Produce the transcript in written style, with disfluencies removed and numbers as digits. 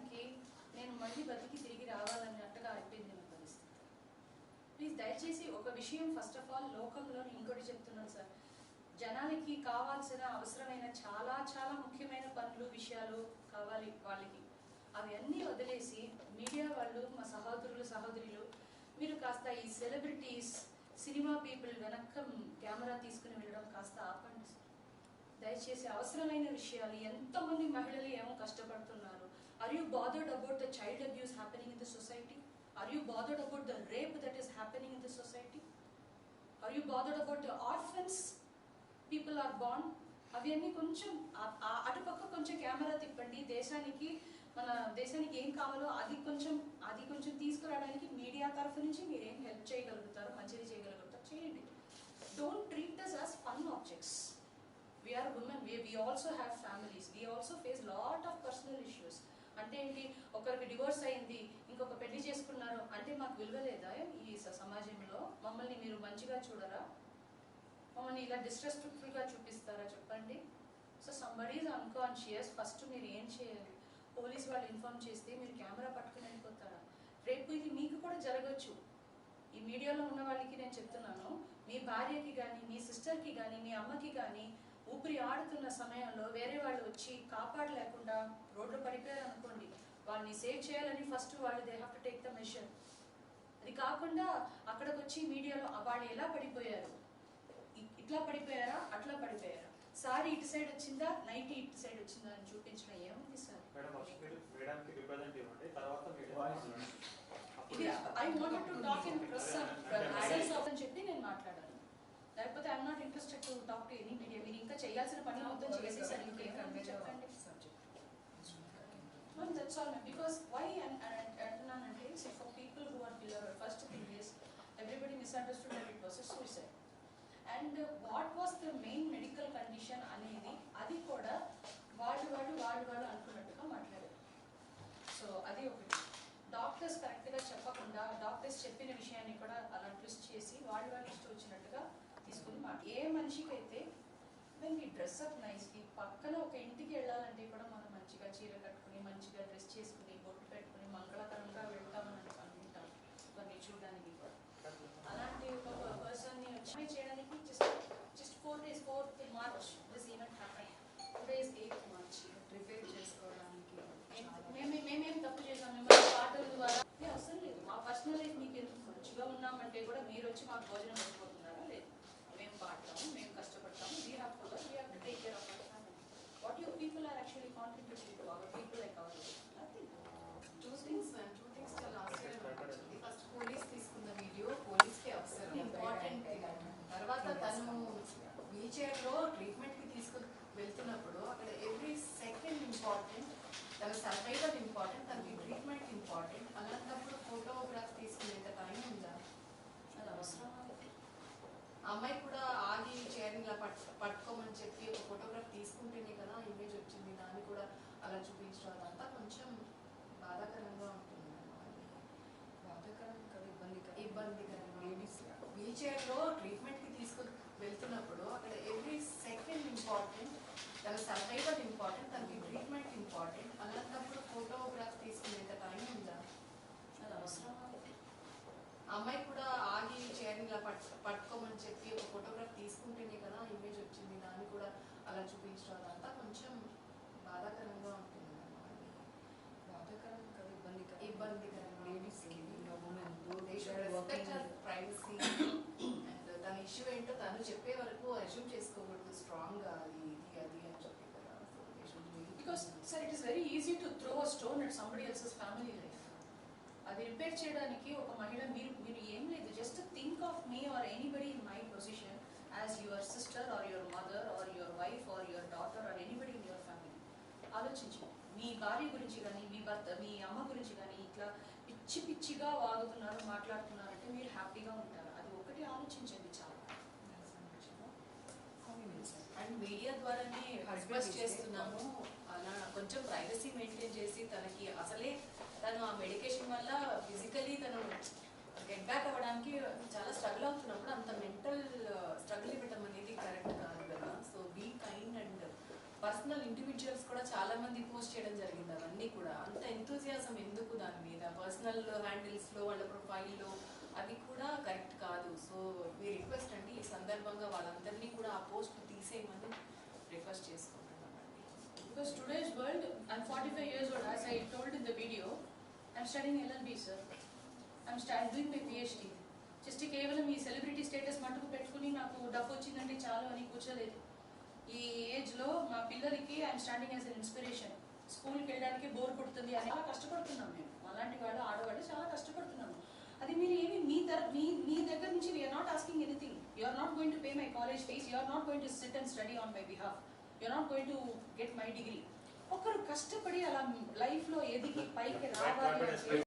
దేశానికి నేను మళ్ళీ బతికి తిరిగి రావాలన్నట్టుగా అయిపోయింది నా పరిస్థితి. ప్లీజ్ దయచేసి ఒక విషయం ఫస్ట్ ఆఫ్ ఆల్ లోకంలో ఇంకోటి చెప్తున్నాను సార్, జనానికి కావాల్సిన అవసరమైన చాలా చాలా ముఖ్యమైన పనులు విషయాలు కావాలి వాళ్ళకి, అవి అన్నీ వదిలేసి మీడియా వాళ్ళు మా సహోదరులు మీరు కాస్త ఈ సెలబ్రిటీస్ సినిమా పీపుల్ వెనక్క కెమెరా తీసుకుని వెళ్ళడం కాస్త ఆపండి సార్ దయచేసి. అవసరమైన విషయాలు, ఎంతమంది మహిళలు ఏమో కష్టపడుతున్నారు. Are you bothered about the child abuse happening in the society? Are you bothered about the rape that is happening in the society? Are you bothered about the orphans people are born? అవన్నీ కొంచెం అటుపక్క కొంచెం camera తిప్పండి. మన దేశానికి ఏం కావాలో అది కొంచెం తీసుకురావడానికి మీడియా తరఫు నుంచి మీరు ఏం హెల్ప్ చేయగలుగుతారో, మంచిది చేయగలుగుతారో చేయండి. Don't treat us as fun objects. We are women, we also have families, we also face lot of personal issues. అంటే ఏంటి, ఒకరికి డివోర్స్ అయింది, ఇంకొక పెళ్లి చేసుకున్నారు అంటే మాకు విలువ లేదా ఈ సమాజంలో? మమ్మల్ని మీరు మంచిగా చూడరా? మమ్మల్ని ఇలా డిస్రెస్పెక్ట్ఫుల్గా చూపిస్తారా చెప్పండి? So somebody is unconscious. First మీరు ఏం చేయాలి, పోలీస్ వాళ్ళు ఇన్ఫార్మ్ చేస్తే మీరు కెమెరా పట్టుకుని వెళ్ళిపోతారా? రేపు ఇది మీకు కూడా జరగచ్చు. ఈ మీడియాలో ఉన్న వాళ్ళకి నేను చెప్తున్నాను, మీ భార్యకి కానీ, మీ సిస్టర్కి కానీ, మీ అమ్మకి కానీ ఊపిరి ఆడుతున్న సమయంలో వేరే వాళ్ళు వచ్చి కాపాడలేకుండా రోడ్లు పడిపోయారు అనుకోండి, వాళ్ళని సేవ్ చేయాలని ఫస్ట్ వాళ్ళు they have to take the measure. అది కాకుండా అక్కడికి వచ్చి మీడియాలో వాళ్ళు ఎలా పడిపోయారు, ఇట్లా పడిపోయారా, అట్లా పడిపోయారా, సారీ ఇటు సైడ్ వచ్చిందా, నైట్ ఇటు సైడ్ వచ్చిందా అని చూపించడం ఏముంది సార్? ఇది I wanted to talk in press అని చెప్పి నేను మాట్లాడాను. లేకపోతే I'm not interested to talk to any media. మీరు ఇంకా చేయాల్సిన పని మొత్తం చేసేసారు, ఇంకేమని చెప్పండి. That's all, because why అంటున్నానంటే, for people who are below, first thing is everybody misunderstood that it was a suicide. And what was the main medical condition అనేది అది కూడా వాళ్ళు అనుకున్నట్టుగా మాట్లాడారు. సో అది ఒకటి. డాక్టర్స్ కరెక్ట్గా చెప్పకుండా డాక్టర్స్ చెప్పిన విషయాన్ని కూడా అలా ట్విస్ట్ చేసి వాళ్ళు ఇష్టం వచ్చినట్టుగా తీసుకుని ఏ మనిషికి అయితే when we dress up nicely, పక్కన ఒక ఇంటికి వెళ్ళాలంటే కూడా మనం మంచిగా చీర కట్టుకుని మంచిగా డ్రెస్ చేసుకుని బొట్టు పెట్టుకుని మంగళకరంగా వెళ్తామని అనుకుంటాం ఇవన్నీ చూడడానికి కూడా. అలాంటి ఒక పర్సన్ని వచ్చి చేయడానికి just 4 days, 4th March this event happen. Today is 8th March. Prepare చేసుకోవడానికి మేమేం తప్పు చేసాం? మిమ్మల్ని పాటల ద్వారా అవసరం లేదు. మా పర్సనల్ లైఫ్ మీకు ఎందుకు? మంచిగా ఉన్నామంటే కూడా మీరు వచ్చి మాకు భోజనం పెట్టిపోతున్నారా? లేదు. మేము పాడతాము, మేము కష్టపడతాము. We have to work, we have to take care of our family. What your people are actually contributing to our people like our nothing. Two things last year అనిపించింది. ఫస్ట్ పోలీస్ తీసుకున్న వీడియో పోలీస్కి అవసరం, important. తర్వాత తను wheel చైర్లో ట్రీట్మెంట్కి తీసుకుని వెళ్తున్నప్పుడు అక్కడ ఎవ్రీ సెకండ్ ఇంపార్టెంట్, తన సర్వైవల్ ఇంపార్టెంట్, తనకి ట్రీట్మెంట్ ఇంపార్టెంట్. అలాంటప్పుడు ఫోటోగ్రాఫ్ తీసుకునేంత టైం ఉందా? అది అవసరం. అమ్మాయి కూడా ఆగి చైర్ని ఇలా పట్టుకోమని చెప్పి ఒక ఫోటోగ్రాఫ్ తీసుకుంటేనే కదా ఇమేజ్ వచ్చింది. దాన్ని కూడా అలా చూపించడం అదంతా కొంచెం బాధాకరంగా ఉంటుంది. బాధాకరం కాదు, ఇబ్బందికరంగా. వీల్ చైర్లో ట్రీట్మెంట్కి తీసుకుని వెళ్తున్నప్పుడు అక్కడ ఎవ్రీ సెకండ్ ఇంపార్టెంట్, తన సర్వైవల్ ఇంపార్టెంట్, తనకి ట్రీట్మెంట్ ఇంపార్టెంట్. అలాంటప్పుడు ఫోటోగ్రాఫ్ తీసుకునేంత టైం ఉందా? అది అవసరం. అమ్మాయి కూడా ఆగి చైర్ని ఇలా పట్టుకోమని చెప్పి ఒక ఫోటోగ్రాఫ్ తీసుకుంటేనే కదా ఇమేజ్ వచ్చింది. దాన్ని కూడా అలా చూపించడం అదంతా కొంచెం బాధాకరంగా ఉంటుంది. బాధాకరం కాదు, ఇబ్బందికరంగా. ప్రైవసీ అండ్ తన ఇష్యూ ఏంటో తను చెప్పే వరకు అజ్యూమ్ చేసుకోకూడదు స్ట్రాంగ్గా అది అని చెప్పి కదా. Because sir, it is very easy to throw a stone at somebody else's family life. అది రిపేర్ చేయడానికి ఒక మహిళ మీరు ఏం లేదు, just think of me or anybody in my position as your sister or your mother or your wife or your daughter or anybody in your family. ఆలోచించండి, మీ భార్య గురించి కానీ, మీ భర్త, మీ అమ్మ గురించి కానీ ఇట్లా పిచ్చిగా వాగుతున్నారు, మాట్లాడుతున్నారంటే మీరు హ్యాపీగా ఉంటారు? అది ఒకటి ఆలోచించండి చాలా. అండ్ మీడియా ద్వారానే రిక్వెస్ట్ చేస్తున్నాము, అలా కొంచెం ప్రైవసీ మెయింటైన్ చేసి తనకి అసలే తను ఆ మెడికేషన్ వల్ల ఫిజికలీ తను గెట్ బ్యాక్ అవ్వడానికి చాలా స్ట్రగుల్ అవుతున్నప్పుడు అంత మెంటల్ స్ట్రగుల్ ఇవ్వడం అనేది కరెక్ట్ కాదు కదా. So be kind. And personal individuals కూడా చాలా మంది పోస్ట్ చేయడం జరిగింది. అవన్నీ కూడా అంత ఎంతూజియాస్టిక్ పర్సనల్ హ్యాండిల్స్లో వాళ్ళ ప్రొఫైల్లో అవి కూడా కరెక్ట్ కాదు. సో మీ రిక్వెస్ట్ అండి, ఈ సందర్భంగా వాళ్ళందరినీ కూడా ఆ పోస్ట్ తీసేయమని రిక్వెస్ట్ చేసుకుంటున్నామండి. Because today's world, I'm 45 years old, as I told in the video, I'm studying LLB, sir. I'm doing my PhD. Just కేవలం ఈ సెలబ్రిటీ స్టేటస్ మటుకు పెట్టుకుని నాకు డబ్బు వచ్చిందంటే చాలు అని కూర్చోలేదు. ఈ ఏజ్లో మా పిల్లలకి I'm standing as an inspiration. స్కూల్కి వెళ్ళడానికి బోర్ కొడుతుంది అని చాలా కష్టపడుతున్నాం మేము. అలాంటి వాళ్ళు ఆడవాళ్ళు చాలా కష్టపడుతున్నాము. అది మీరు ఏమి మీ దగ్గర నుంచి we are not asking anything. You are not going to pay my college fees, you are not going to sit and study on my behalf, you are not going to get my degree. ఒకరు కష్టపడి అలా లైఫ్లో ఎదిగి పైకి రావాలి అంటే